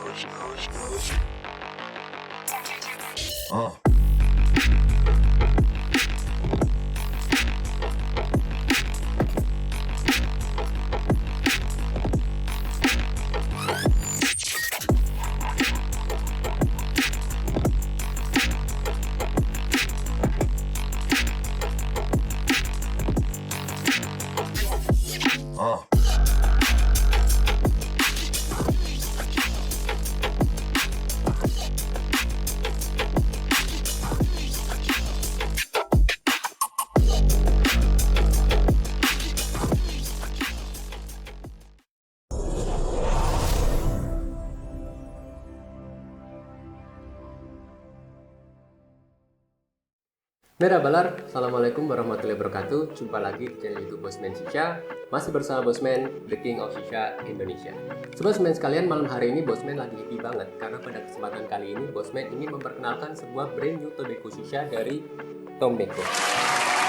Oh. Oh. Merhabalar, Assalamualaikum warahmatullahi wabarakatuh. Jumpa lagi di channel YouTube Bosman Shisha. Masih bersama Bosman, The King of Shisha Indonesia. Sobat Bosman sekalian, malam hari ini Bosman lagi happy banget karena pada kesempatan kali ini Bosman ingin memperkenalkan sebuah brand new tobacco shisha dari Tombacco.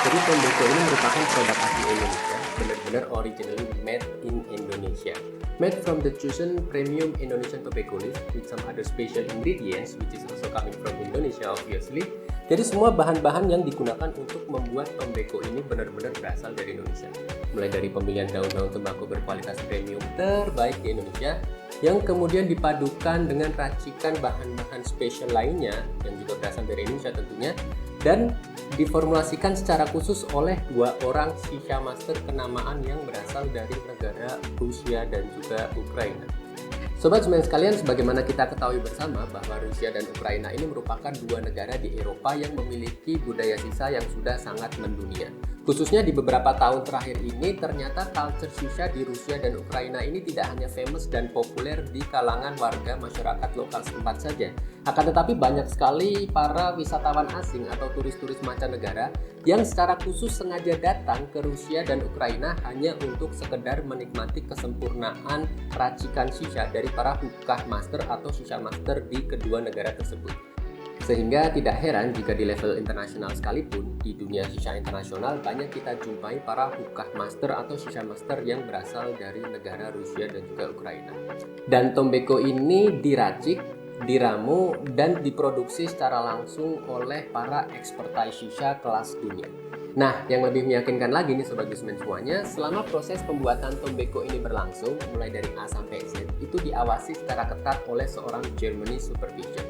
Jadi Tombacco ini merupakan produk asli Indonesia, benar-benar originally made in Indonesia. Made from the chosen premium Indonesian tobacco leaf with some other special ingredients which is also coming from Indonesia obviously. Jadi semua bahan-bahan yang digunakan untuk membuat Tombacco ini benar-benar berasal dari Indonesia. Mulai dari pemilihan daun-daun tembakau berkualitas premium terbaik di Indonesia, yang kemudian dipadukan dengan racikan bahan-bahan spesial lainnya yang juga berasal dari Indonesia tentunya, dan diformulasikan secara khusus oleh 2 orang shisha master kenamaan yang berasal dari negara Rusia dan juga Ukraina. Sobat semuanya sekalian, sebagaimana kita ketahui bersama bahwa Rusia dan Ukraina ini merupakan 2 negara di Eropa yang memiliki budaya shisha yang sudah sangat mendunia. Khususnya di beberapa tahun terakhir ini, ternyata culture shisha di Rusia dan Ukraina ini tidak hanya famous dan populer di kalangan warga masyarakat lokal setempat saja. Akan tetapi banyak sekali para wisatawan asing atau turis-turis mancanegara yang secara khusus sengaja datang ke Rusia dan Ukraina hanya untuk sekedar menikmati kesempurnaan racikan shisha dari para hookah master atau shisha master di kedua negara tersebut. Sehingga tidak heran jika di level internasional sekalipun, di dunia shisha internasional banyak kita jumpai para hookah master atau shisha master yang berasal dari negara Rusia dan juga Ukraina. Dan Tombacco ini diracik, diramu, dan diproduksi secara langsung oleh para expertise shisha kelas dunia. Nah, yang lebih meyakinkan lagi nih Sobat Bosman semuanya, selama proses pembuatan Tombacco ini berlangsung, mulai dari A sampai Z, itu diawasi secara ketat oleh seorang Germany supervision.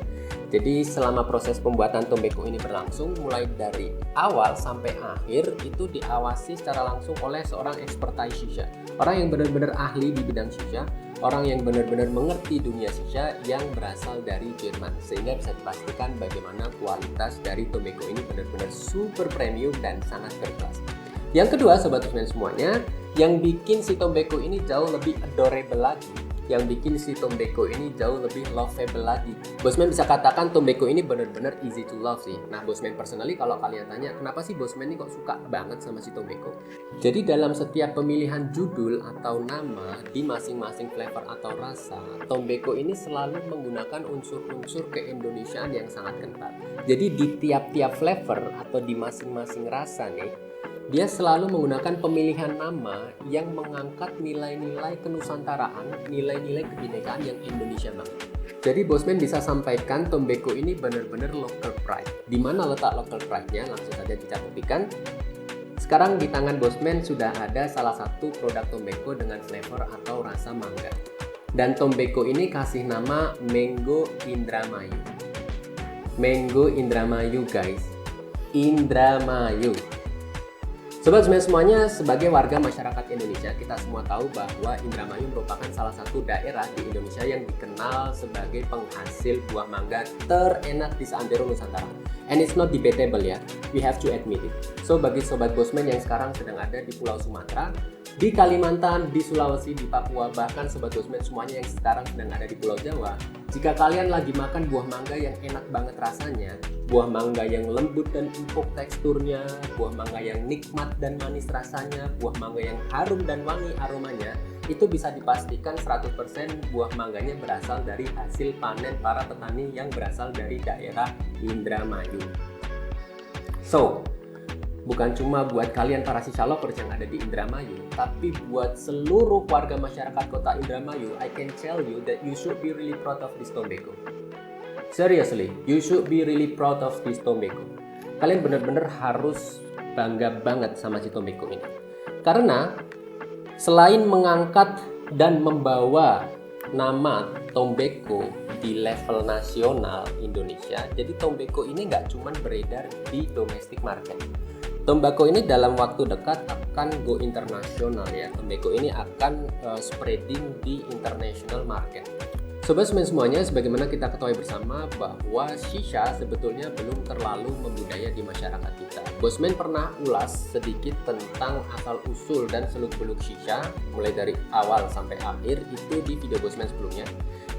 Jadi selama proses pembuatan Tombacco ini berlangsung, mulai dari awal sampai akhir itu diawasi secara langsung oleh seorang expertise shisha. Orang yang benar-benar ahli di bidang shisha, orang yang benar-benar mengerti dunia shisha yang berasal dari Jerman. Sehingga bisa dipastikan bagaimana kualitas dari Tombacco ini benar-benar super premium dan sangat berkelas. Yang kedua Sobat Bosman semuanya, yang bikin si Tombacco ini jauh lebih adorable lagi, yang bikin si Tombacco ini jauh lebih lovable lagi. Bosman bisa katakan Tombacco ini benar-benar easy to love sih. Nah, Bosman personally kalau kalian tanya, kenapa sih Bosman ini kok suka banget sama si Tombacco? Jadi dalam setiap pemilihan judul atau nama di masing-masing flavor atau rasa, Tombacco ini selalu menggunakan unsur-unsur keindonesiaan yang sangat kental. Jadi di tiap-tiap flavor atau di masing-masing rasa nih, dia selalu menggunakan pemilihan nama yang mengangkat nilai-nilai kenusantaraan, nilai-nilai kebinekaan yang Indonesia banget. Jadi Bosman bisa sampaikan Tombacco ini benar-benar local pride. Di mana letak local pride-nya? Langsung saja kita buktikan. Sekarang di tangan Bosman sudah ada salah satu produk Tombacco dengan flavor atau rasa mangga. Dan Tombacco ini kasih nama Mango Indramayu. Mango Indramayu guys. Indramayu. Sobat semuanya, sebagai warga masyarakat Indonesia, kita semua tahu bahwa Indramayu merupakan salah satu daerah di Indonesia yang dikenal sebagai penghasil buah mangga terenak di seantero Nusantara. And it's not debatable ya, we have to admit it. So bagi Sobat Bosman yang sekarang sedang ada di Pulau Sumatera, di Kalimantan, di Sulawesi, di Papua, bahkan Sobat Bosman semuanya yang sekarang sedang ada di Pulau Jawa, jika kalian lagi makan buah mangga yang enak banget rasanya, buah mangga yang lembut dan empuk teksturnya, buah mangga yang nikmat dan manis rasanya, buah mangga yang harum dan wangi aromanya, itu bisa dipastikan 100% buah mangganya berasal dari hasil panen para petani yang berasal dari daerah Indramayu. So, bukan cuma buat kalian para shisha lovers yang ada di Indramayu, tapi buat seluruh warga masyarakat kota Indramayu. I can tell you that you should be really proud of this Tombago. Seriously, you should be really proud of this Tombago. Kalian benar-benar harus bangga banget sama si Tombago ini. Karena selain mengangkat dan membawa nama Tombago di level nasional Indonesia, jadi Tombago ini nggak cuma beredar di domestic market. Tombago ini dalam waktu dekat akan go internasional ya. Tombago ini akan spreading di international market. Sobat Bosman semuanya, sebagaimana kita ketahui bersama bahwa shisha sebetulnya belum terlalu membudaya di masyarakat kita. Bosman pernah ulas sedikit tentang asal-usul dan seluk-beluk shisha mulai dari awal sampai akhir itu di video Bosman sebelumnya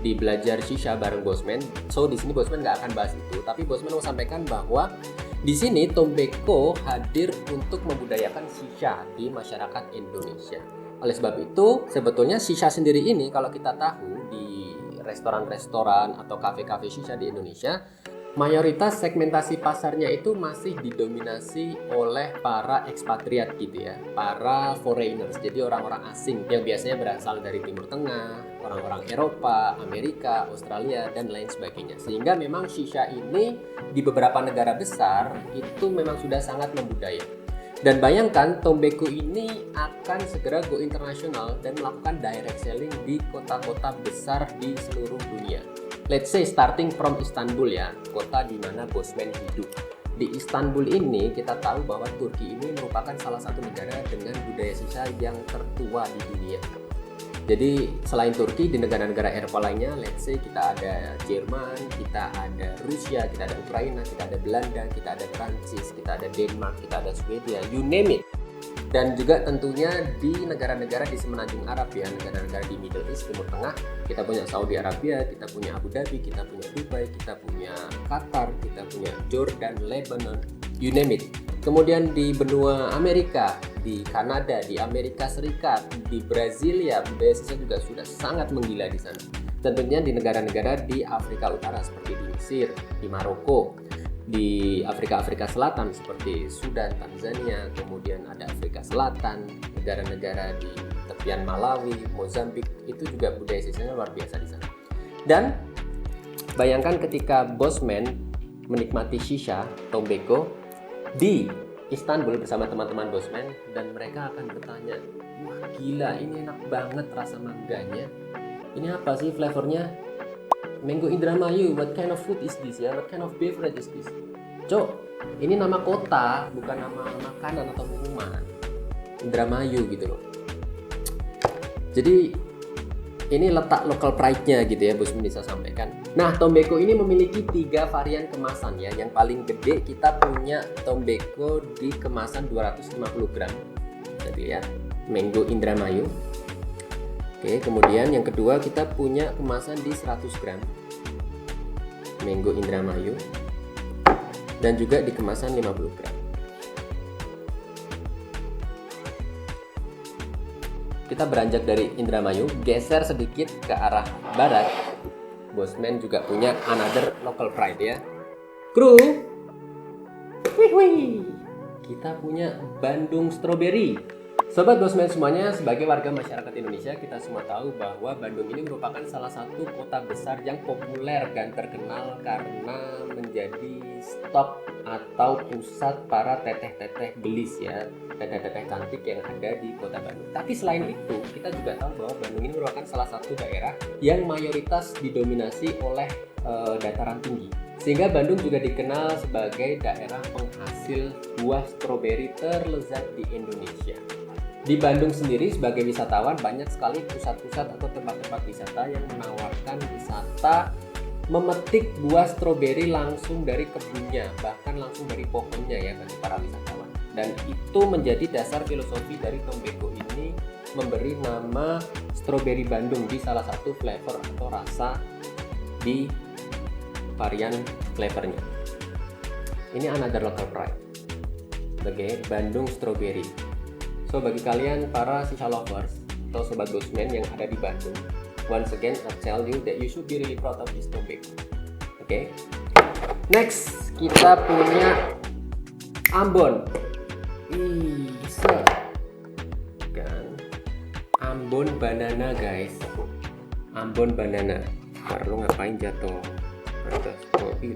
di Belajar Shisha bareng Bosman. So di sini Bosman nggak akan bahas itu, tapi Bosman mau sampaikan bahwa di sini Tombago hadir untuk membudayakan shisha di masyarakat Indonesia. Oleh sebab itu, sebetulnya shisha sendiri ini kalau kita tahu di restoran-restoran atau kafe-kafe shisha di Indonesia, mayoritas segmentasi pasarnya itu masih didominasi oleh para ekspatriat gitu ya, para foreigners, jadi orang-orang asing yang biasanya berasal dari Timur Tengah, orang-orang Eropa, Amerika, Australia, dan lain sebagainya. Sehingga memang shisha ini di beberapa negara besar itu memang sudah sangat membudaya. Dan bayangkan Tombago ini akan segera go internasional dan melakukan direct selling di kota-kota besar di seluruh dunia. Let's say starting from Istanbul ya, kota di mana Bosman hidup. Di Istanbul ini kita tahu bahwa Turki ini merupakan salah satu negara dengan budaya shisha yang tertua di dunia. Jadi selain Turki, di negara-negara Eropa lainnya, let's say kita ada Jerman, kita ada Rusia, kita ada Ukraina, kita ada Belanda, kita ada Prancis, kita ada Denmark, kita ada Swedia, you name it. Dan juga tentunya di negara-negara di semenanjung Arab ya, negara-negara di Middle East, Timur Tengah, kita punya Saudi Arabia, kita punya Abu Dhabi, kita punya Dubai, kita punya Qatar, kita punya Jordan, Lebanon, you name it. Kemudian di benua Amerika, di Kanada, di Amerika Serikat, di Brasilia, budaya shisha juga sudah sangat menggila di sana. Tentunya di negara-negara di Afrika Utara seperti di Mesir, di Maroko, di Afrika Selatan seperti Sudan, Tanzania, kemudian ada Afrika Selatan, negara-negara di tepian Malawi, Mozambik, itu juga budaya shishanya luar biasa di sana. Dan bayangkan ketika Bosman menikmati shisha Tombago di Istanbul bersama teman-teman Bosman, dan mereka akan bertanya, wah gila ini enak banget rasa mangganya, ini apa sih flavornya? Mango Indramayu, what kind of food is this ya, what kind of beverage is this? Cok, ini nama kota bukan nama makanan atau minuman, Indramayu gitu loh. Jadi ini letak local pride-nya gitu ya, Bosman bisa sampaikan. Nah, Tombago ini memiliki 3 varian kemasan ya. Yang paling gede kita punya Tombago di kemasan 250 gram. Jadi ya, Mango Indramayu. Oke, kemudian yang kedua kita punya kemasan di 100 gram. Mango Indramayu. Dan juga di kemasan 50 gram. Kita beranjak dari Indramayu, geser sedikit ke arah barat. Bosman juga punya another local pride ya. Kru, kita punya Bandung Strawberry. Sobat Bosman semuanya, sebagai warga masyarakat Indonesia, kita semua tahu bahwa Bandung ini merupakan salah satu kota besar yang populer dan terkenal karena menjadi stop atau pusat para teteh-teteh gelis ya, teteh-teteh cantik yang ada di kota Bandung. Tapi selain itu, kita juga tahu bahwa Bandung ini merupakan salah satu daerah yang mayoritas didominasi oleh dataran tinggi. Sehingga Bandung juga dikenal sebagai daerah penghasil buah stroberi terlezat di Indonesia. Di Bandung sendiri sebagai wisatawan banyak sekali pusat-pusat atau tempat-tempat wisata yang menawarkan wisata memetik buah stroberi langsung dari kebunnya, bahkan langsung dari pohonnya ya bagi para wisatawan. Dan itu menjadi dasar filosofi dari Tombago ini memberi nama stroberi Bandung di salah satu flavor atau rasa di varian flavornya. Ini another local pride sebagai Bandung Strawberry. So bagi kalian para shisha lovers atau sobat Bosman yang ada di Bandung, once again I tell you that you should be really proud of this Tombago. Oke. Next kita punya Ambon. kan Ambon banana guys, Ambon banana. Lu ngapain jatuh atas mobil?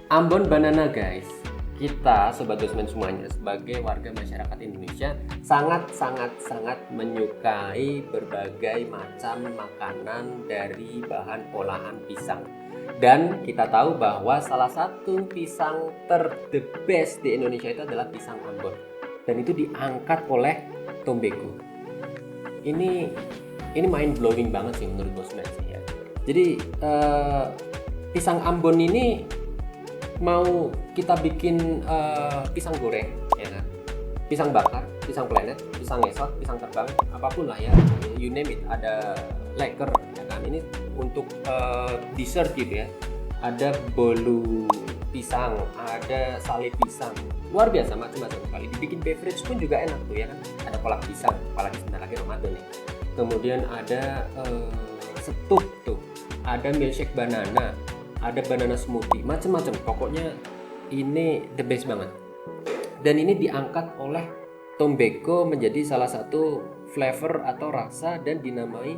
Ambon banana guys. Kita sobat bosman semuanya sebagai warga masyarakat Indonesia sangat menyukai berbagai macam makanan dari bahan olahan pisang. Dan kita tahu bahwa salah satu pisang the best di Indonesia itu adalah pisang Ambon. Dan itu diangkat oleh Tombago. Ini mind blowing banget sih menurut bosman sih ya. Jadi pisang Ambon ini mau kita bikin pisang goreng, ya kan? Pisang bakar, pisang planet, pisang ngesot, pisang terbang, apapun lah ya, you name it. Ada leker, ya kan? Ini untuk dessert gitu ya. Ada bolu pisang, ada sale pisang, luar biasa macam-macam sekali. Dibikin beverage pun juga enak tuh ya kan. Ada kolak pisang, apalagi sebentar lagi Ramadan nih. Kemudian ada setup tuh, ada milkshake banana, ada banana smoothie, macam-macam. Pokoknya ini the best banget. Dan ini diangkat oleh Tombago menjadi salah satu flavor atau rasa dan dinamai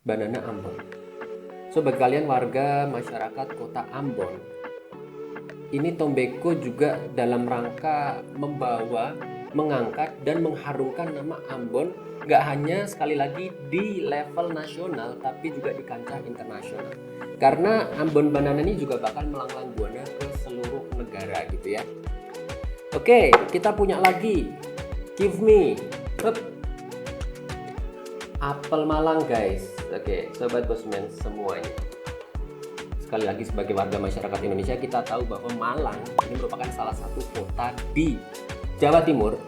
banana Ambon. So bagi kalian warga masyarakat kota Ambon, ini Tombago juga dalam rangka membawa, mengangkat dan mengharumkan nama Ambon, gak hanya sekali lagi di level nasional tapi juga di kancah internasional. Karena Ambon banana ini juga bakal melanglang buana ke seluruh negara gitu ya. Oke, kita punya lagi Give Me apel Malang guys. Oke, sobat bosman semuanya, sekali lagi sebagai warga masyarakat Indonesia kita tahu bahwa Malang ini merupakan salah satu kota di Jawa Timur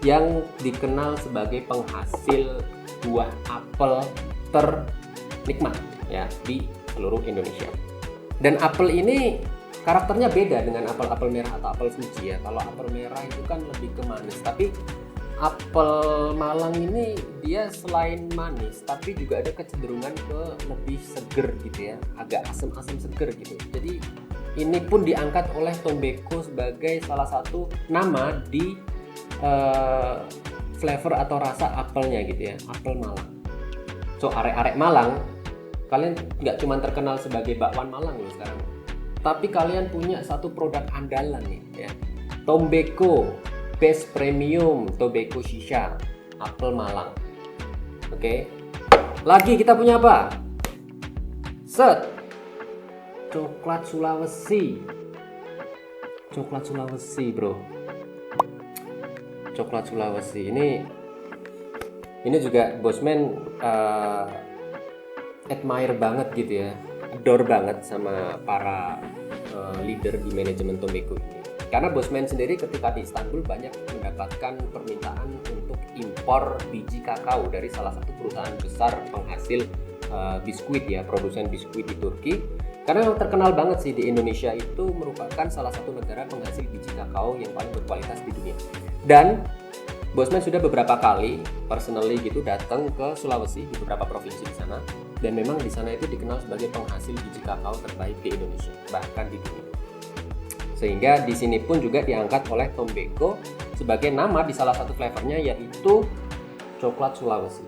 yang dikenal sebagai penghasil buah apel ternikmat ya di seluruh Indonesia. Dan apel ini karakternya beda dengan apel-apel merah atau apel Fuji ya. Kalau apel merah itu kan lebih ke manis, tapi apel Malang ini dia selain manis tapi juga ada kecenderungan ke lebih seger gitu ya, agak asam-asam seger gitu. Jadi ini pun diangkat oleh Tombago sebagai salah satu nama di flavor atau rasa apelnya gitu ya, apel Malang. So arek-arek Malang, kalian nggak cuma terkenal sebagai bakwan Malang loh sekarang, tapi kalian punya satu produk andalan nih ya, Tombago Best Premium Tombago Shisha apel Malang. Oke. Lagi kita punya apa? Coklat Sulawesi. Coklat Sulawesi bro. Coklat Sulawesi ini juga bosman admire banget gitu ya, adore banget sama para leader di manajemen Tombago ini. Karena bosman sendiri ketika di Istanbul banyak mendapatkan permintaan untuk impor biji kakao dari salah satu perusahaan besar penghasil biskuit ya, produsen biskuit di Turki. Karena yang terkenal banget sih di Indonesia itu merupakan salah satu negara penghasil biji kakao yang paling berkualitas di dunia. Dan bosman sudah beberapa kali personally gitu datang ke Sulawesi di beberapa provinsi di sana, dan memang di sana itu dikenal sebagai penghasil biji kakao terbaik di Indonesia, bahkan di dunia. Sehingga di sini pun juga diangkat oleh Tombago sebagai nama di salah satu flavornya, yaitu coklat Sulawesi.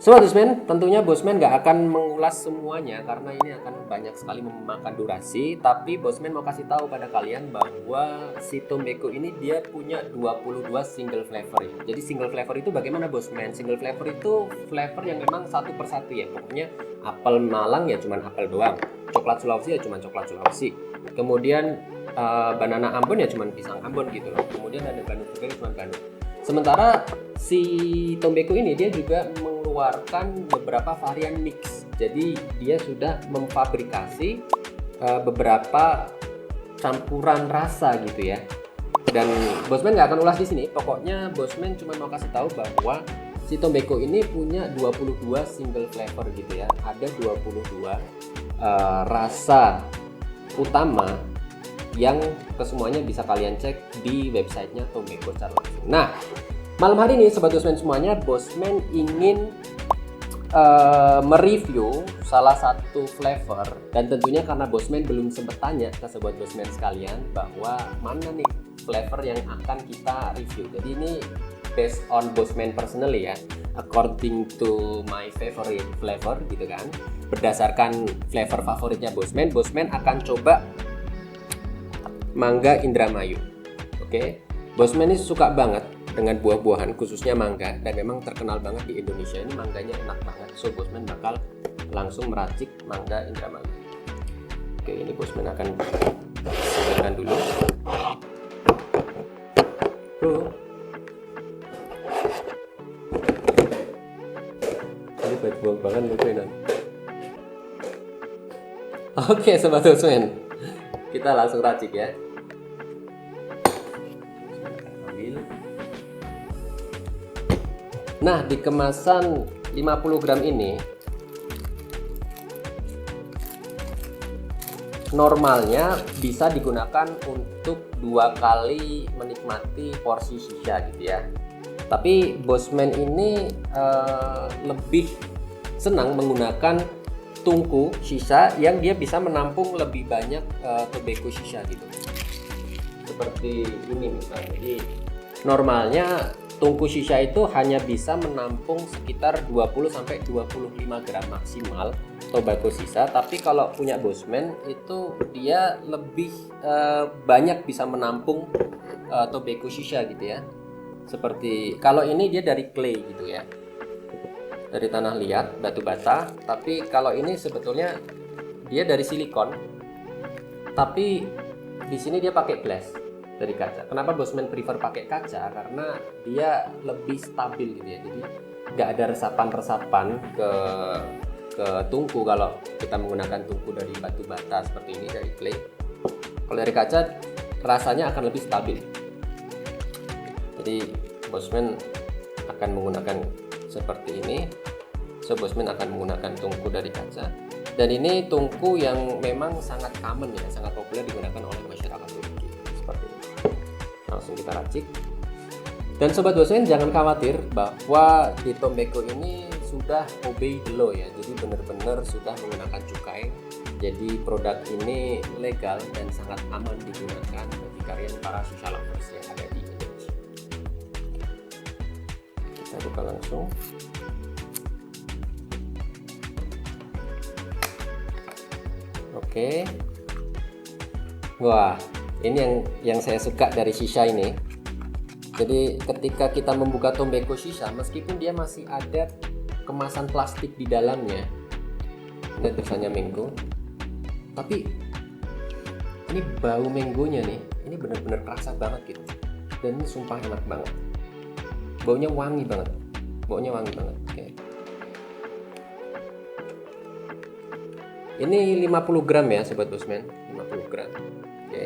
Sobat bosman, tentunya bosman gak akan mengulas semuanya karena ini akan banyak sekali memakan durasi. Tapi bosman mau kasih tahu pada kalian bahwa si Tombago ini dia punya 22 single flavor ya. Jadi single flavor itu bagaimana bosman? Single flavor itu flavor yang memang satu persatu ya. Pokoknya apel Malang ya cuman apel doang, coklat Sulawesi ya cuman coklat Sulawesi. Kemudian banana Ambon ya cuman pisang Ambon gitu loh. Kemudian ada Bandung juga cuman Bandung. Sementara si Tombago ini dia juga mengeluarkan beberapa varian mix. Jadi dia sudah memfabrikasi beberapa campuran rasa gitu ya. Dan bosman nggak akan ulas di sini. Pokoknya bosman cuma mau kasih tahu bahwa si Tombago ini punya 22 single flavor gitu ya. Ada 22 rasa utama yang kesemuanya bisa kalian cek di websitenya Tombago secara langsung. Nah, malam hari ini sobat bosman semuanya, bosman ingin mereview salah satu flavor, dan tentunya karena bosman belum sempat tanya ke sobat bosman sekalian bahwa mana nih flavor yang akan kita review. Jadi ini based on Bosman personally ya, according to my favorite flavor gitu kan. Berdasarkan flavor favoritnya Bosman akan coba mangga Indramayu. Oke. Bosman ini suka banget dengan buah-buahan, khususnya mangga, dan memang terkenal banget di Indonesia ini mangganya enak banget. So Bosman bakal langsung meracik mangga Indramayu. Oke, ini Bosman akan sediakan dulu. Bro, ini buah-buahan lupa. Oke, sobat Bosman, kita langsung racik ya. Nah, di kemasan 50 gram ini normalnya bisa digunakan untuk 2 kali menikmati porsi shisha gitu ya. Tapi Bosman ini lebih senang menggunakan tungku shisha yang dia bisa menampung lebih banyak tobacco shisha gitu. Seperti ini misalnya. Jadi normalnya tungku shisha itu hanya bisa menampung sekitar 20-25 gram maksimal tobacco sisa, tapi kalau punya Bosman itu dia lebih banyak bisa menampung tobacco shisha gitu ya. Seperti kalau ini dia dari clay gitu ya, dari tanah liat, batu bata, tapi kalau ini sebetulnya dia dari silikon, tapi di sini dia pakai glass dari kaca. Kenapa Bosman prefer pakai kaca? Karena dia lebih stabil gitu ya. Jadi nggak ada resapan-resapan ke tungku kalau kita menggunakan tungku dari batu bata seperti ini, dari clay. Kalau dari kaca rasanya akan lebih stabil. Jadi Bosman akan menggunakan seperti ini. So Bosman akan menggunakan tungku dari kaca. Dan ini tungku yang memang sangat common ya, sangat populer digunakan oleh masyarakat Turki. Seperti ini. Langsung kita racik. Dan sobat Bosman jangan khawatir bahwa di tobacco ini sudah obey the law ya, jadi benar-benar sudah menggunakan cukai. Jadi produk ini legal dan sangat aman digunakan bagi kalian para shisha lovers yang ada di Indonesia. Kita buka langsung. Oke. Wah, ini yang saya suka dari shisha ini. Jadi ketika kita membuka tobacco shisha, meskipun dia masih ada kemasan plastik di dalamnya, ini tulisannya mango, tapi ini bau mangonya nih, ini benar-benar kerasa banget gitu. Dan ini sumpah enak banget. Baunya wangi banget. Oke. Ini 50 gram ya sobat Bosman, 50 gram. Oke.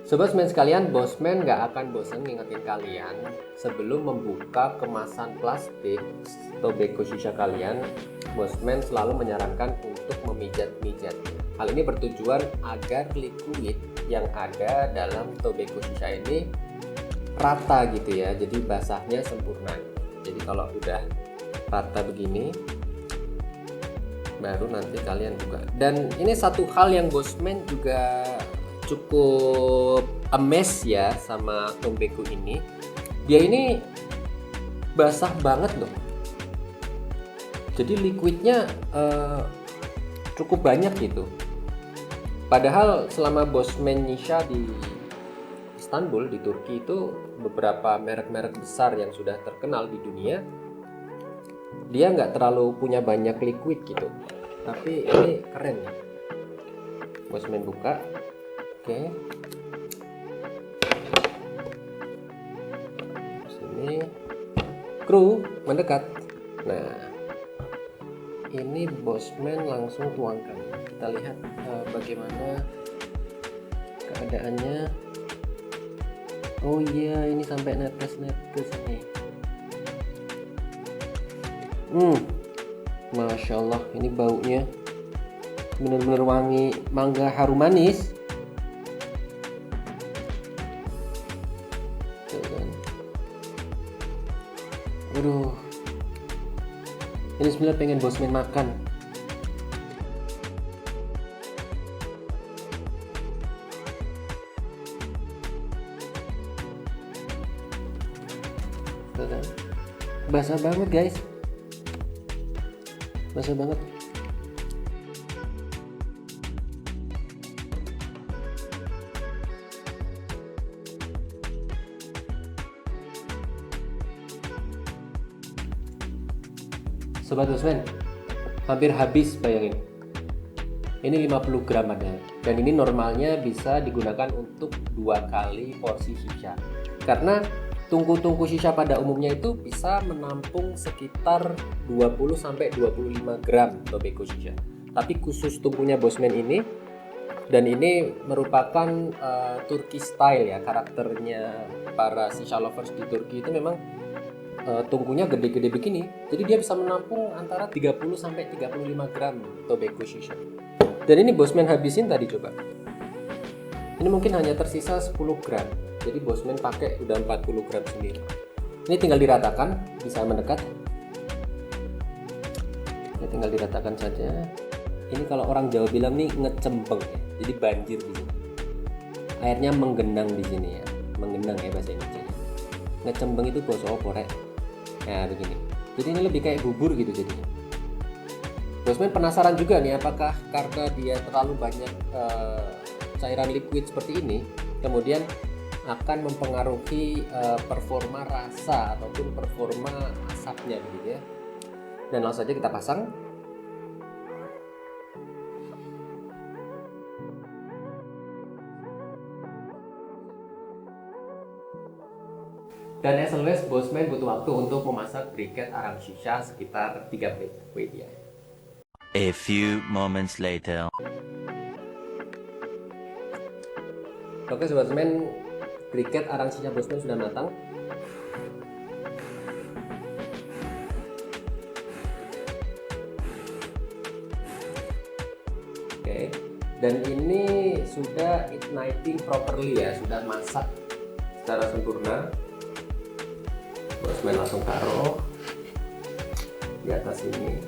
Sobat Bosman sekalian, Bosman nggak akan bosan ngingetin kalian sebelum membuka kemasan plastik tobacco shisha kalian. Bosman selalu menyarankan untuk memijat-mijat. Hal ini bertujuan agar liquid yang ada dalam tobacco shisha ini rata gitu ya, jadi basahnya sempurna. Jadi kalau udah rata begini, baru nanti kalian buka. Dan ini satu hal yang Bosman juga cukup amazed ya sama tobacco ini. Dia ini basah banget loh. Jadi liquidnya cukup banyak gitu. Padahal selama Bosman Shisha di Istanbul di Turki itu beberapa merek-merek besar yang sudah terkenal di dunia, dia nggak terlalu punya banyak liquid gitu. Tapi ini keren ya. Bosman buka. Oke. Sini. Kru mendekat. Nah, ini Bosman langsung tuangkan. Kita lihat bagaimana keadaannya. Oh iya, ini sampai netes-netes nih. Masya Allah, ini baunya bener-bener wangi mangga harum manis. Aduh, ini sebenarnya pengen Bosman makan. Basah banget guys, basah banget. Sobat Bosman, hampir habis, bayangin. Ini 50 gram ada, dan ini normalnya bisa digunakan untuk 2 kali porsi shisha. Karena tungku-tungku shisha pada umumnya itu bisa menampung sekitar 20-25 gram tobacco shisha. Tapi khusus tungkunya Bosman ini, dan ini merupakan Turki style ya, karakternya para shisha lovers di Turki itu memang tungkunya gede-gede begini, jadi dia bisa menampung antara 30-35 gram tobacco shisha. Dan ini Bosman habisin tadi, coba. Ini mungkin hanya tersisa 10 gram, jadi Bosman pakai udah 40 gram sendiri. Ini tinggal diratakan, bisa mendekat. Ya, tinggal diratakan saja. Ini kalau orang Jawa bilang nih ngecembeng ya, jadi banjir di sini. Airnya menggenang di sini ya, menggenang ya bahasa Indonesia. Ngecembeng itu basa apa rek? Nah begini, jadi ini lebih kayak bubur gitu jadinya. Bosman penasaran juga nih, apakah karena dia terlalu banyak cairan liquid seperti ini kemudian akan mempengaruhi performa rasa ataupun performa asapnya gitu ya. Dan langsung saja kita pasang. Dan as always, Bosman butuh waktu untuk memasak briket arang shisha sekitar 3 menit. Wait ya. A few moments later. Oke Sobat Bosman, briket arang shisha Bosman sudah matang. Oke, dan ini sudah igniting properly ya, sudah masak secara sempurna. Bosman langsung taruh di atas ini.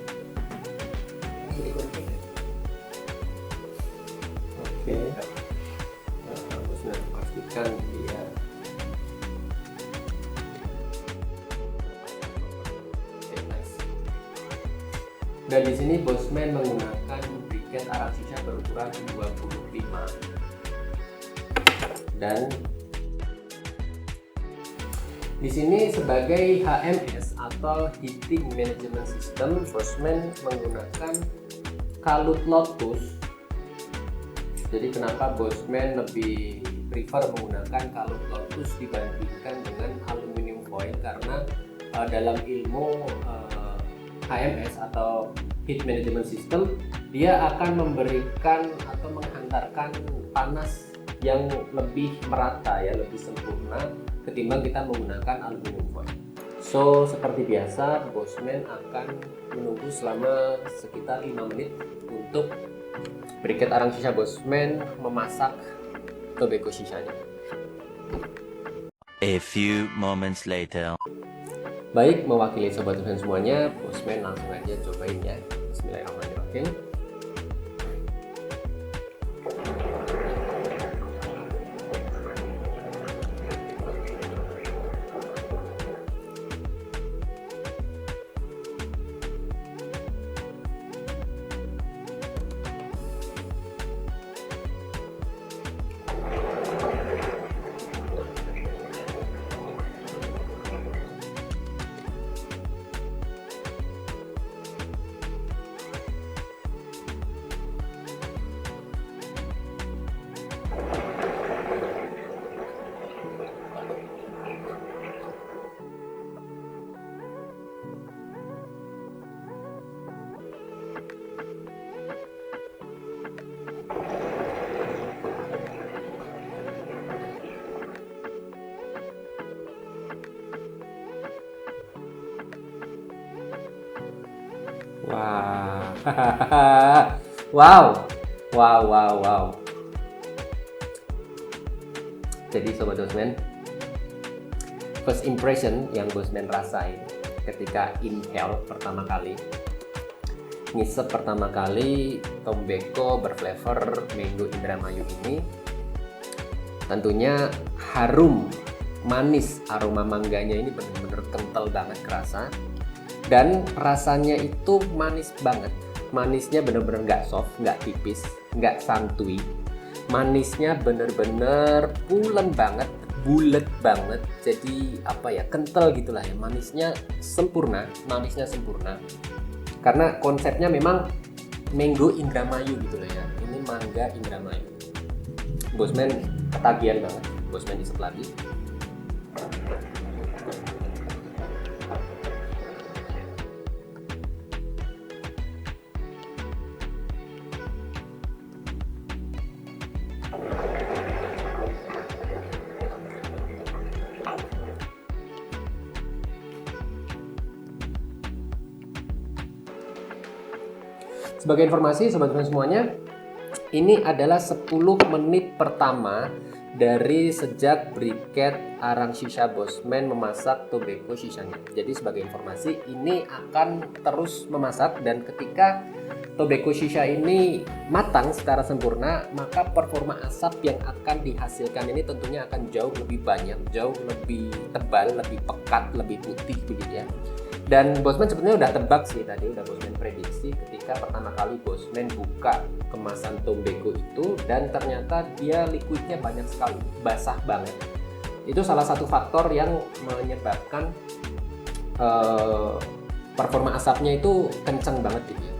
Oke, Bosman pastikan dia. Oke, nice. Dan di sini Bosman menggunakan briket arang shisha berukuran 25. Dan di sini sebagai HMS atau Heating Management System, Bosman menggunakan kalut lotus. Jadi kenapa Bosman lebih prefer menggunakan kalut lotus dibandingkan dengan aluminium foil? Karena dalam ilmu HMS atau Heat Management System, dia akan memberikan atau menghantarkan panas yang lebih merata ya, lebih sempurna ketimbang kita menggunakan aluminium foil. So seperti biasa, Bosman akan menunggu selama sekitar 5 menit untuk briket arang shisha Bosman memasak tobacco shishanya. A few moments later. Baik, mewakili Sobat Bosman semuanya, Bosman langsung aja cobain ya. Bismillahirrahmanirrahim. Wow. Jadi Sobat Bosman, first impression yang Bosman rasain ketika inhale pertama kali, ngisep pertama kali tobacco berflavor mango Indramayu ini, tentunya harum, manis, aroma mangganya ini benar-benar kental banget kerasa. Dan rasanya itu manis banget. Manisnya bener-bener nggak soft, nggak tipis, nggak santuy. Manisnya bener-bener pulen banget, bulet banget. Jadi apa ya, kental gitulah ya. Manisnya sempurna. Karena konsepnya memang mango Indramayu gitu loh ya. Ini mangga Indramayu. Bosman ketagihan banget. Bosman isep lagi. Sebagai informasi sobat Bosman semuanya, ini adalah 10 menit pertama dari sejak briket arang shisha Bosman memasak tobacco shishanya. Jadi sebagai informasi, ini akan terus memasak, dan ketika tobacco shisha ini matang secara sempurna, maka performa asap yang akan dihasilkan ini tentunya akan jauh lebih banyak, jauh lebih tebal, lebih pekat, lebih putih begitu ya. Dan Bosman sebenarnya udah tebak sih, tadi udah Bosman prediksi ketika pertama kali Bosman buka kemasan tobacco itu, dan ternyata dia liquidnya banyak sekali, basah banget. Itu salah satu faktor yang menyebabkan performa asapnya itu kencang banget gitu ya.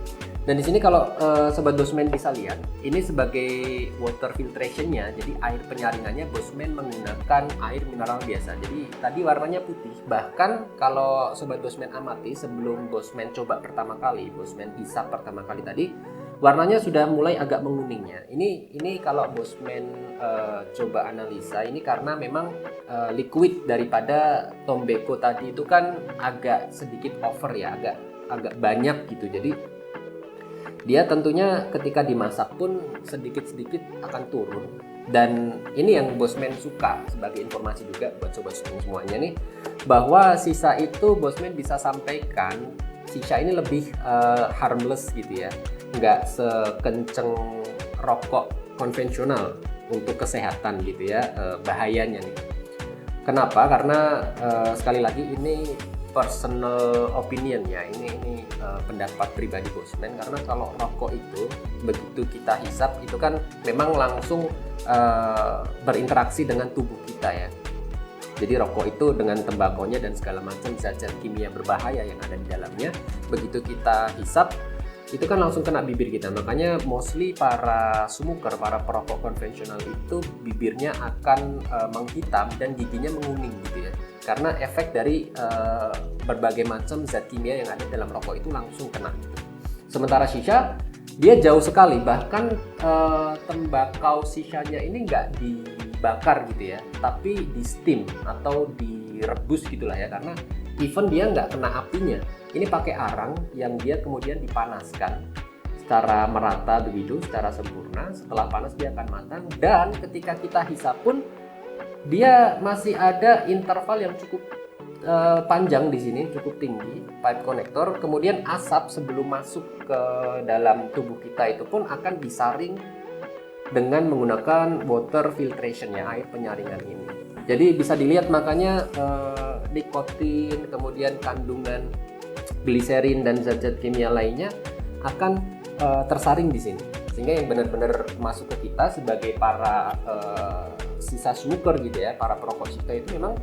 Dan di sini kalau sobat Bosman bisa lihat, ini sebagai water filtrationnya, jadi air penyaringannya Bosman menggunakan air mineral biasa. Jadi tadi warnanya putih. Bahkan kalau sobat Bosman amati sebelum Bosman coba pertama kali, Bosman hisap pertama kali tadi, warnanya sudah mulai agak menguningnya. Ini kalau Bosman coba analisa, ini karena memang liquid daripada tobacco tadi itu kan agak sedikit over ya, agak banyak gitu. Jadi dia tentunya ketika dimasak pun sedikit-sedikit akan turun. Dan ini yang Bosman suka, sebagai informasi juga buat sobat semuanya nih, bahwa sisa itu Bosman bisa sampaikan sisa ini lebih harmless gitu ya, nggak sekenceng rokok konvensional untuk kesehatan gitu ya, bahayanya nih. Kenapa? Karena sekali lagi ini personal opinion ya, ini pendapat pribadi Bosman, karena kalau rokok itu begitu kita hisap itu kan memang langsung berinteraksi dengan tubuh kita ya. Jadi rokok itu dengan tembakonya dan segala macam zat-zat kimia berbahaya yang ada di dalamnya, begitu kita hisap itu kan langsung kena bibir kita. Makanya mostly para smoker, para perokok konvensional itu bibirnya akan menghitam dan giginya menguning gitu ya, karena efek dari berbagai macam zat kimia yang ada dalam rokok itu langsung kena gitu. Sementara shisha dia jauh sekali, bahkan tembakau shishanya ini nggak dibakar gitu ya, tapi di steam atau direbus gitulah ya, karena even dia nggak kena apinya. Ini pakai arang yang dia kemudian dipanaskan secara merata begitu, secara sempurna. Setelah panas dia akan matang, dan ketika kita hisap pun dia masih ada interval yang cukup panjang di sini, cukup tinggi, pipe connector. Kemudian asap sebelum masuk ke dalam tubuh kita itu pun akan disaring dengan menggunakan water filtration ya, air penyaringan ini. Jadi bisa dilihat makanya nikotin, kemudian kandungan gliserin dan zat-zat kimia lainnya akan tersaring di sini, sehingga yang benar-benar masuk ke kita sebagai para sisa smoker gitu ya, para perokok shisha itu memang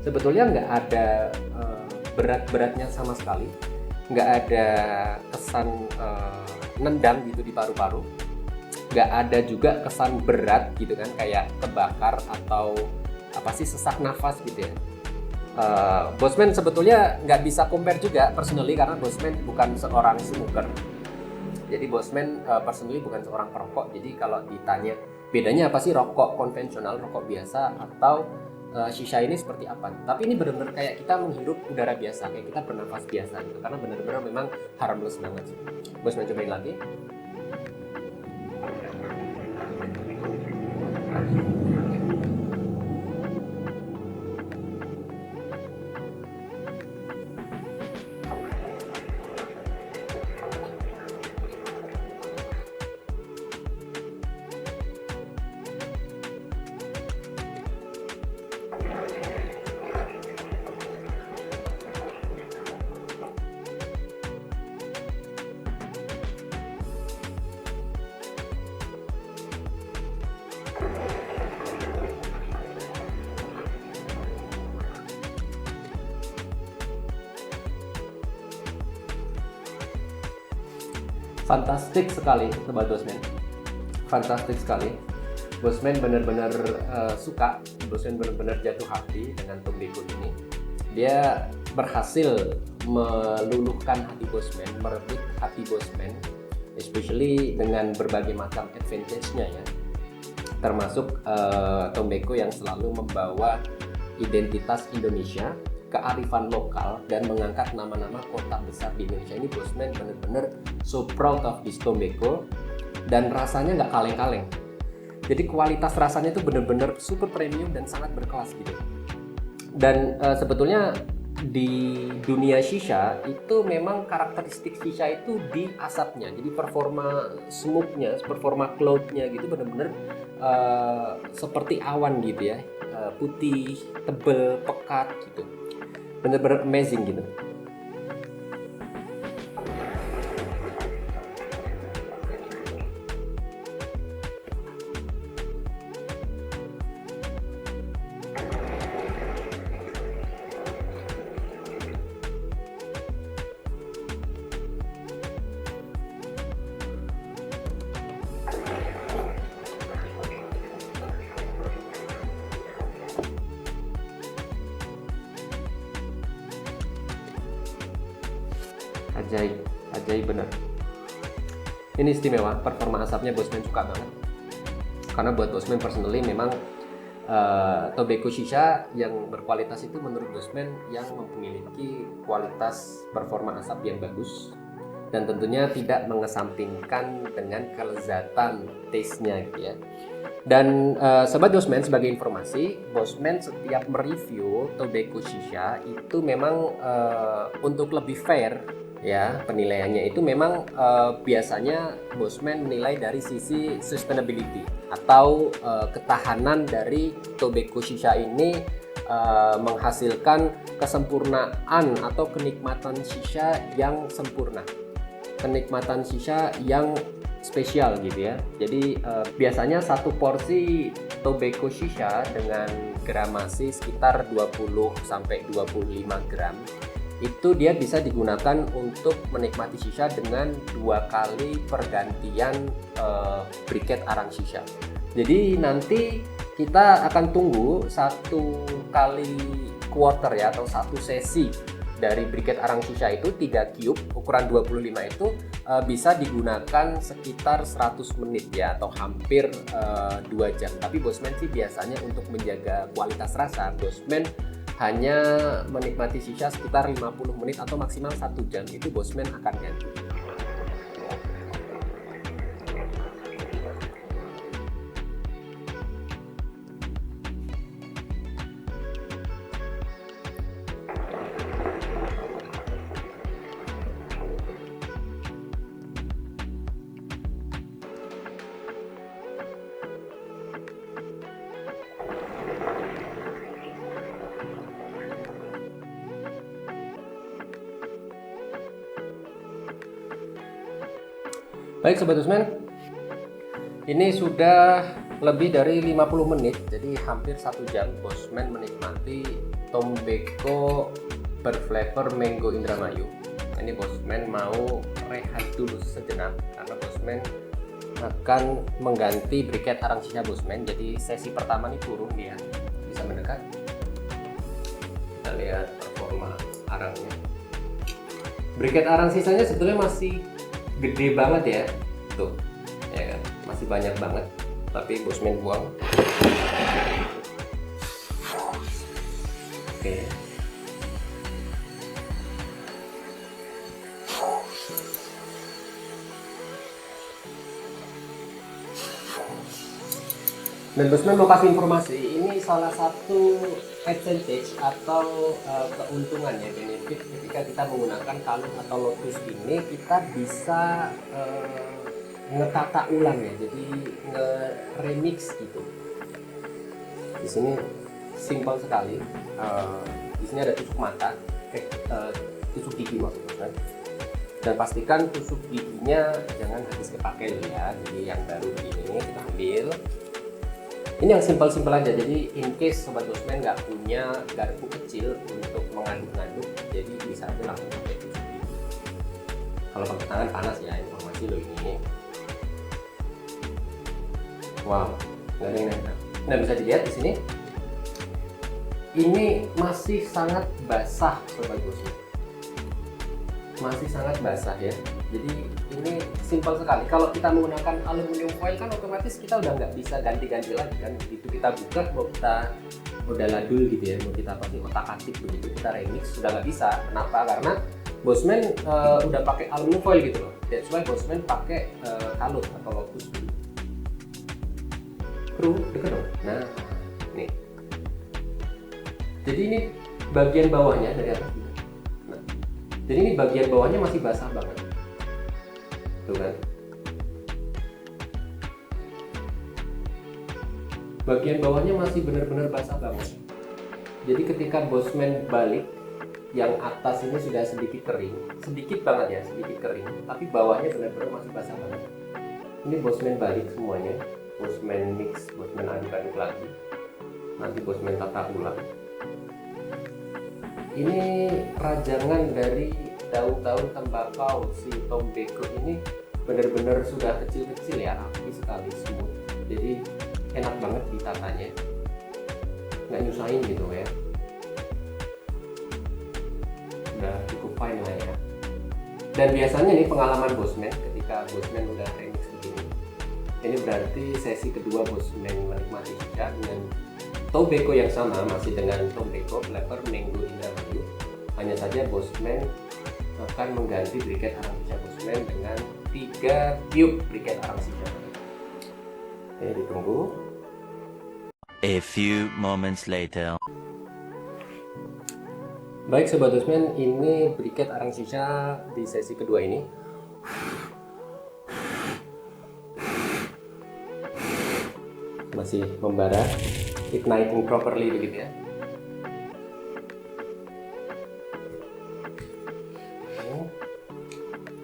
sebetulnya nggak ada berat-beratnya sama sekali, nggak ada kesan nendang gitu di paru-paru, nggak ada juga kesan berat gitu kan, kayak kebakar atau apa sih, sesak nafas gitu ya. Bosman sebetulnya nggak bisa compare juga personally, karena Bosman bukan seorang smoker. Jadi Bosman personally bukan seorang perokok. Jadi kalau ditanya bedanya apa sih rokok konvensional, rokok biasa atau shisha ini seperti apa? Tapi ini benar-benar kayak kita menghirup udara biasa, kayak kita bernafas biasa gitu. Karena benar-benar memang harmless banget sih. Bosman cobain lagi. Fantastik sekali Sobat Bosman, fantastik sekali. Bosman benar-benar suka, Bosman benar-benar jatuh hati dengan Tobacco ini. Dia berhasil meluluhkan hati Bosman, merebut hati Bosman, especially dengan berbagai macam advantage-nya ya, termasuk Tobacco yang selalu membawa identitas Indonesia, kearifan lokal, dan mengangkat nama-nama kota besar di Indonesia. Ini Bosman benar-benar so proud of this Tobacco, dan rasanya nggak kaleng-kaleng. Jadi kualitas rasanya itu benar-benar super premium dan sangat berkelas gitu. Dan sebetulnya di dunia shisha itu memang karakteristik shisha itu di asapnya. Jadi performa smoke-nya, performa cloud-nya gitu benar-benar seperti awan gitu ya, putih, tebel, pekat gitu. Benar-benar amazing gitu. Ajaib bener. Ini istimewa, performa asapnya Bosman suka banget. Karena buat Bosman personally memang Tobacco shisha yang berkualitas itu menurut Bosman yang memiliki kualitas performa asap yang bagus, dan tentunya tidak mengesampingkan dengan kelezatan taste-nya gitu ya. Dan Sobat Bosman, sebagai informasi, Bosman setiap mereview Tobacco shisha itu memang untuk lebih fair ya penilaiannya, itu memang biasanya Bosman menilai dari sisi sustainability atau ketahanan dari Tobacco shisha ini menghasilkan kesempurnaan atau kenikmatan shisha yang sempurna, kenikmatan shisha yang spesial gitu ya. Jadi biasanya satu porsi Tobacco shisha dengan gramasi sekitar 20 sampai 25 gram itu dia bisa digunakan untuk menikmati shisha dengan 2 kali pergantian briquet arang shisha. Jadi nanti kita akan tunggu 1 kali quarter ya, atau 1 sesi dari briquet arang shisha itu 3 cube ukuran 25 itu bisa digunakan sekitar 100 menit ya, atau hampir 2 jam. Tapi Bosman sih biasanya untuk menjaga kualitas rasa, Bosman hanya menikmati shisha sekitar 50 menit atau maksimal 1 jam, itu Bosman akan ganti. Baik Sobat Bosman, ini sudah lebih dari 50 menit, jadi hampir 1 jam Bosman menikmati Tobacco berflavor Mango Indramayu. Ini Bosman mau rehat dulu sejenak karena Bosman akan mengganti briquet arang shisha Bosman. Jadi sesi pertama nih turun dia, bisa mendekat. Kita lihat performa arangnya. Briquet arang sisanya sebetulnya masih gede banget ya, tuh ya kan, masih banyak banget, tapi Bosman buang. Oke. Dan Bosman mau kasih informasi, ini salah satu advantage atau keuntungan ya, benefit ketika kita menggunakan kalung atau lotus ini, kita bisa ngetata ulang ya, jadi nge-remix gitu. Di sini simpel sekali, di sini ada tusuk mata, tusuk gigi maksudnya, dan pastikan tusuk giginya jangan habis kepakai ya. Jadi yang baru begini kita ambil. Ini yang simpel-simpel aja, jadi in case Sobat Bosman nggak punya garpu kecil untuk mengaduk-aduk, jadi bisa aja langsung pakai tusuk gigi. Kalau pakai tangan panas ya, informasi. besi loh ini. Wow, nggak ada yang nempel. Nah, bisa dilihat di sini. Ini masih sangat basah sobat bosman. Masih sangat basah ya. Jadi ini simpel sekali. Kalau kita menggunakan aluminium foil kan otomatis kita udah nggak bisa ganti-ganti lagi kan. Begitu kita buka, mau kita udah ladul gitu ya, mau kita pakai otak-atik begitu kita remix sudah nggak bisa. Kenapa? Karena Bosman udah pakai aluminium foil gitu loh. That's why Bosman pakai kalut atau lotus dulu. Kru deket dong. Nah, nih. Jadi ini bagian bawahnya dari atas. Nah, jadi ini bagian bawahnya masih basah banget. Tuh kan. Bagian bawahnya masih benar-benar basah banget. Jadi ketika Bosman balik, yang atas ini sudah sedikit kering, sedikit banget ya, sedikit kering, tapi bawahnya benar-benar masih basah banget. Ini Bosman balik semuanya, Bosman mix, Bosman aduk-aduk lagi, nanti Bosman tata ulang. Ini rajangan dari daun-daun tembakau si Tombeko ini benar-benar sudah kecil-kecil ya, rapi sekali smooth. Jadi enak banget ditatanya, nggak nyusahin gitu ya. Udah cukup fine lah ya. Dan biasanya nih pengalaman Bosman ketika Bosman udah remix begini, ini berarti sesi kedua Bosman menikmati shisha dengan Tombeko yang sama, masih dengan Tombeko flavor Mango Indah Bayu. Hanya saja Bosman akan mengganti briket arang shisha Bosman dengan 3 tube briket arang shisha. Oke, ditunggu. A few moments later. Baik Sobat Bosman, ini briket arang shisha di sesi kedua ini. Masih membara, igniting properly begitu ya.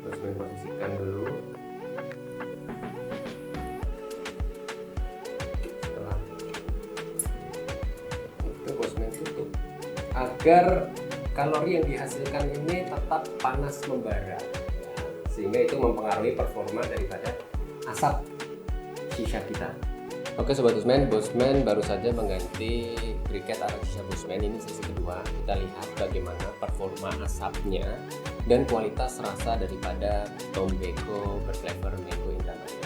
Bosman posisikan dulu. Setelah itu Bosman tutup agar kalori yang dihasilkan ini tetap panas membara, sehingga itu mempengaruhi performa daripada asap shisha kita. Oke Sobat Bosman, Bosman baru saja mengganti briket arang shisha Bosman, ini sesi kedua. Kita lihat bagaimana performa asapnya dan kualitas rasa daripada Tombeko berflavor Mango Indah Bayu.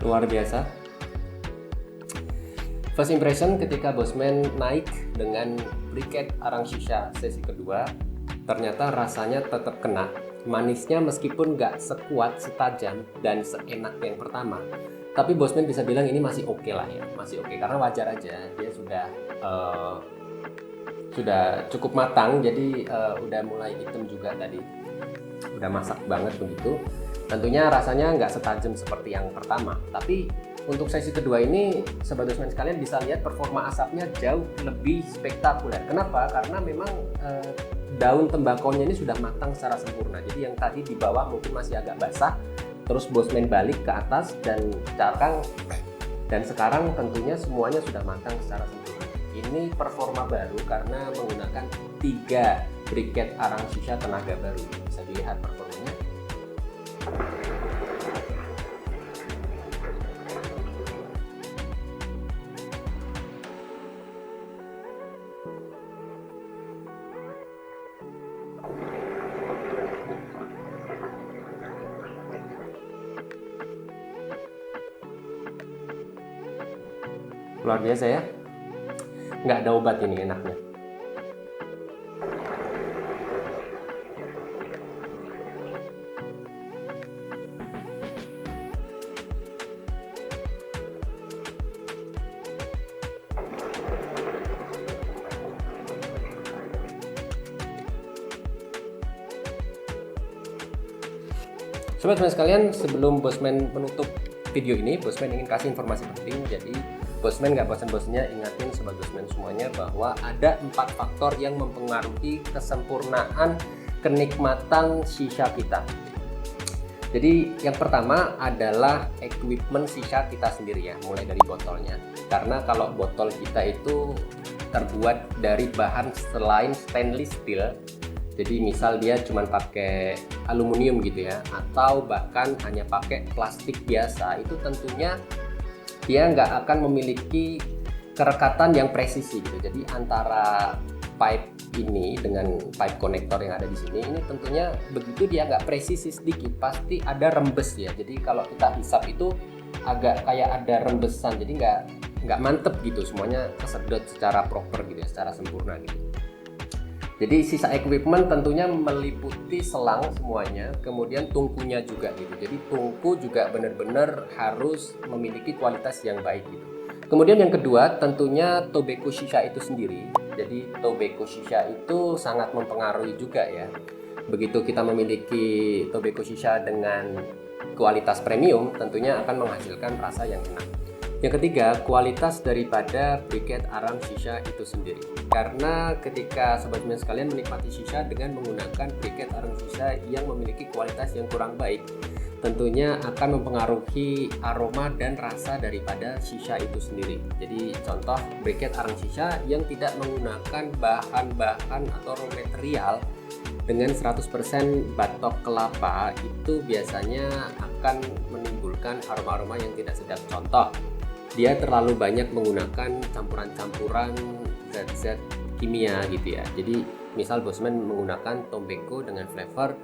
Luar biasa. First impression ketika Bosman naik dengan briket arang shisha sesi kedua, ternyata rasanya tetap kena. Manisnya meskipun nggak sekuat, setajam, dan seenak yang pertama, tapi Bosman bisa bilang ini masih oke lah ya, masih oke karena wajar aja dia sudah cukup matang, jadi udah mulai hitam juga tadi, udah masak banget begitu. Tentunya rasanya nggak setajam seperti yang pertama, tapi untuk sesi kedua ini Sobat Bosman sekalian bisa lihat performa asapnya jauh lebih spektakuler. Kenapa? Karena memang daun tembakonya ini sudah matang secara sempurna. Jadi yang tadi di bawah mungkin masih agak basah, terus Bosman balik ke atas dan cakang, dan sekarang tentunya semuanya sudah matang secara sempurna. Ini performa baru karena menggunakan 3 briket arang shisha tenaga baru. Bisa dilihat performanya. Luar biasa ya, nggak ada obat ini enaknya. Sobat Bosman sekalian, sebelum Bosman menutup video ini, Bosman ingin kasih informasi penting. Jadi Bosman nggak bosan-bosannya ingatin Sobat Bosman semuanya bahwa ada 4 faktor yang mempengaruhi kesempurnaan kenikmatan shisha kita. Jadi yang pertama adalah equipment shisha kita sendiri ya, mulai dari botolnya. Karena kalau botol kita itu terbuat dari bahan selain stainless steel, jadi misal dia cuma pakai aluminium gitu ya, atau bahkan hanya pakai plastik biasa, itu tentunya dia nggak akan memiliki kerekatan yang presisi gitu. Jadi antara pipe ini dengan pipe konektor yang ada di sini, ini tentunya begitu dia nggak presisi sedikit, pasti ada rembes ya. Jadi kalau kita hisap itu agak kayak ada rembesan, jadi nggak mantep gitu, semuanya kesedot secara proper gitu ya, secara sempurna gitu. Jadi sisa equipment tentunya meliputi selang semuanya, kemudian tungkunya juga gitu. Jadi tungku juga benar-benar harus memiliki kualitas yang baik gitu. Kemudian yang kedua tentunya tobacco shisha itu sendiri. Jadi tobacco shisha itu sangat mempengaruhi juga ya. Begitu kita memiliki tobacco shisha dengan kualitas premium, tentunya akan menghasilkan rasa yang enak. Yang ketiga, kualitas daripada briquette arang shisha itu sendiri. Karena ketika Sobat Bosman sekalian menikmati shisha dengan menggunakan briquette arang shisha yang memiliki kualitas yang kurang baik, tentunya akan mempengaruhi aroma dan rasa daripada shisha itu sendiri. Jadi contoh briquette arang shisha yang tidak menggunakan bahan-bahan atau raw material dengan 100% batok kelapa, itu biasanya akan menimbulkan aroma-aroma yang tidak sedap. Contoh, dia terlalu banyak menggunakan campuran-campuran zat-zat kimia gitu ya. Jadi misal Bosman menggunakan tobacco dengan flavor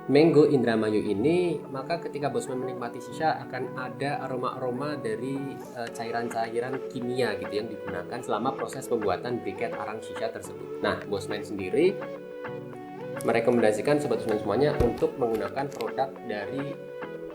mango Indramayu ini, maka ketika Bosman menikmati shisha akan ada aroma-aroma dari cairan-cairan kimia gitu yang digunakan selama proses pembuatan briquette arang shisha tersebut. Nah, Bosman sendiri merekomendasikan Sobat Bosman semuanya untuk menggunakan produk dari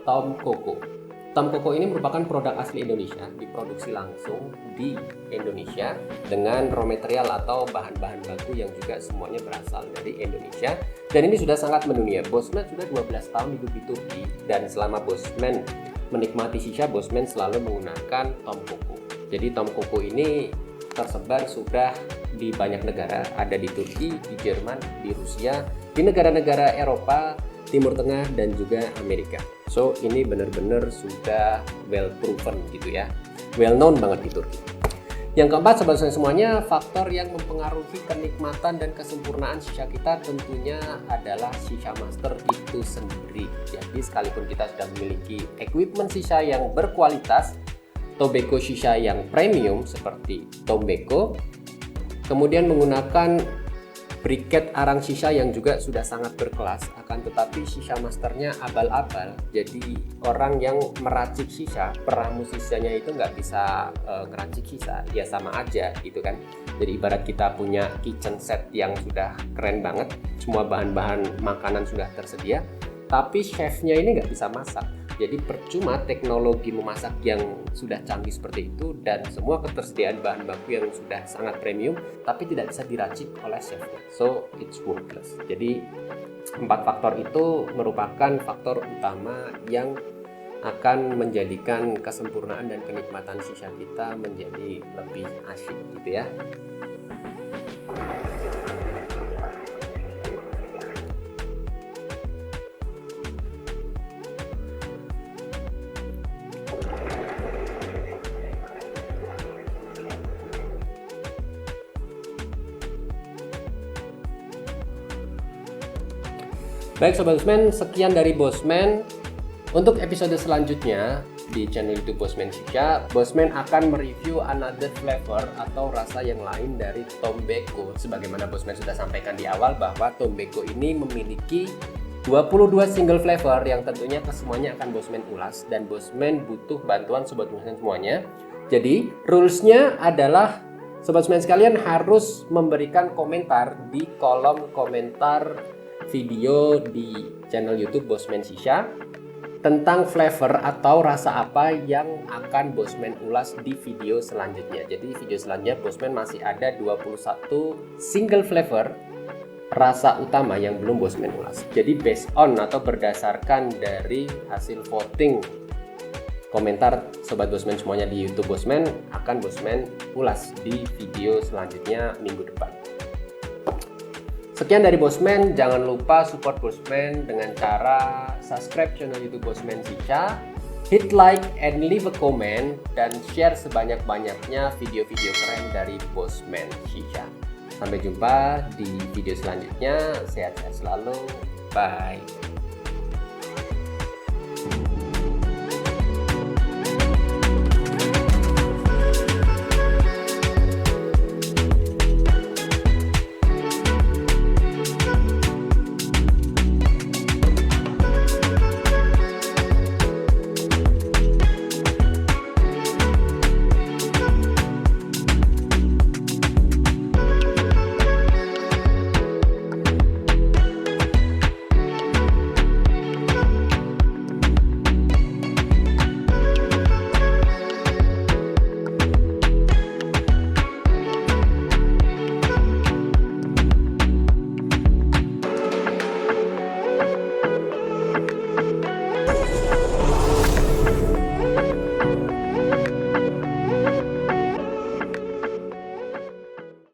Tom Coco. Tom Coco ini merupakan produk asli Indonesia, diproduksi langsung di Indonesia dengan raw material atau bahan-bahan baku yang juga semuanya berasal dari Indonesia. Dan ini sudah sangat mendunia. Bosman sudah 12 tahun hidup di Turki, dan selama Bosman menikmati shisha, Bosman selalu menggunakan Tom Coco. Jadi Tom Coco ini tersebar sudah di banyak negara, ada di Turki, di Jerman, di Rusia, di negara-negara Eropa, Timur Tengah, dan juga Amerika. So ini benar-benar sudah well proven gitu ya, well known banget di Turki. Yang keempat, Sobat Bosman semuanya, faktor yang mempengaruhi kenikmatan dan kesempurnaan shisha kita tentunya adalah shisha master itu sendiri. Jadi sekalipun kita sudah memiliki equipment shisha yang berkualitas, tobacco shisha yang premium seperti tobacco, kemudian menggunakan briquette arang shisha yang juga sudah sangat berkelas, akan tetapi shisha masternya abal-abal. Jadi orang yang meracik shisha, peramu sishanya itu nggak bisa ngeracik shisha, ya sama aja gitu kan. Jadi ibarat kita punya kitchen set yang sudah keren banget, semua bahan-bahan makanan sudah tersedia, tapi chefnya ini nggak bisa masak. Jadi percuma teknologi memasak yang sudah canggih seperti itu dan semua ketersediaan bahan baku yang sudah sangat premium, tapi tidak bisa diracik oleh chefnya. So it's worthless. Jadi 4 faktor itu merupakan faktor utama yang akan menjadikan kesempurnaan dan kenikmatan shisha kita menjadi lebih asyik gitu ya. Baik Sobat Bosman, sekian dari Bosman. Untuk episode selanjutnya di channel YouTube Bosman Shisha, Bosman akan mereview another flavor atau rasa yang lain dari tobacco. Sebagaimana Bosman sudah sampaikan di awal bahwa tobacco ini memiliki 22 single flavor yang tentunya kesemuanya akan Bosman ulas, dan Bosman butuh bantuan Sobat Bosman semuanya. Jadi rulesnya adalah Sobat Bosman sekalian harus memberikan komentar di kolom komentar video di channel YouTube Bosman Shisha tentang flavor atau rasa apa yang akan Bosman ulas di video selanjutnya. Jadi video selanjutnya Bosman masih ada 21 single flavor rasa utama yang belum Bosman ulas. Jadi based on atau berdasarkan dari hasil voting komentar Sobat Bosman semuanya di YouTube Bosman, akan Bosman ulas di video selanjutnya minggu depan. Sekian dari Bosman, jangan lupa support Bosman dengan cara subscribe channel YouTube Bosman Shisha, hit like and leave a comment, dan share sebanyak-banyaknya video-video keren dari Bosman Shisha. Sampai jumpa di video selanjutnya, sehat-sehat selalu, bye.